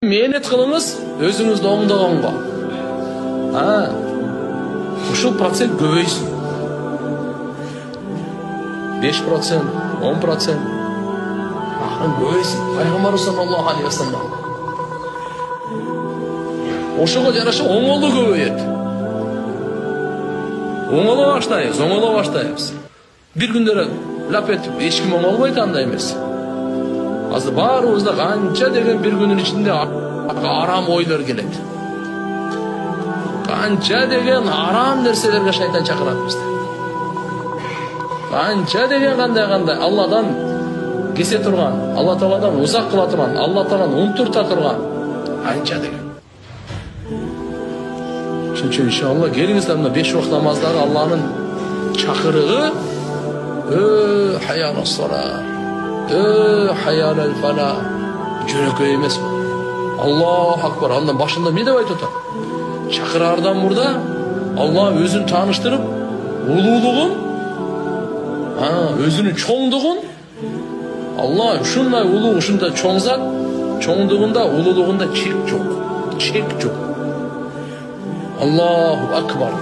Mehnet kılınız, özünüzde oңдогонго. Ушул процент көбөйсүн. 5%, 10%. Акырын көбөйсүн. Пайгамбар саллаллаху алейхи ва саллям. Ошого жараша оңолуу көбөйөт. Оңоло баштайбыз. Бир күндөрү лап этип эч ким оңолбойт, андай эмес. Азыр баарыбызда канча деген бир күнүн ичинде арам ойлор келет. Канча деген арам нерселерге шайтан чакырат бизди. Канча деген кандай Алладан кесе турган, Алла Тааладан узак кыла турган, Алла Тааладан унтурта турган. Канча деген. Ошон үчүн иншалла келиңиздер мына 5 убакыт намаздагы Алланын чакырыгы хаялас сала. Hayalel fala. Жөнөкөй эмес. Аллаху акбар. Андан башында эмне деп айтып атат? Чакыраардан мурда Алла өзүн тааныштырып, улуулугун, өзүнүн чоңдугун, Алла ушундай улуу, ушундай чоң зат, чоңдугунда, улуулугунда чек жок. Аллаху акбар.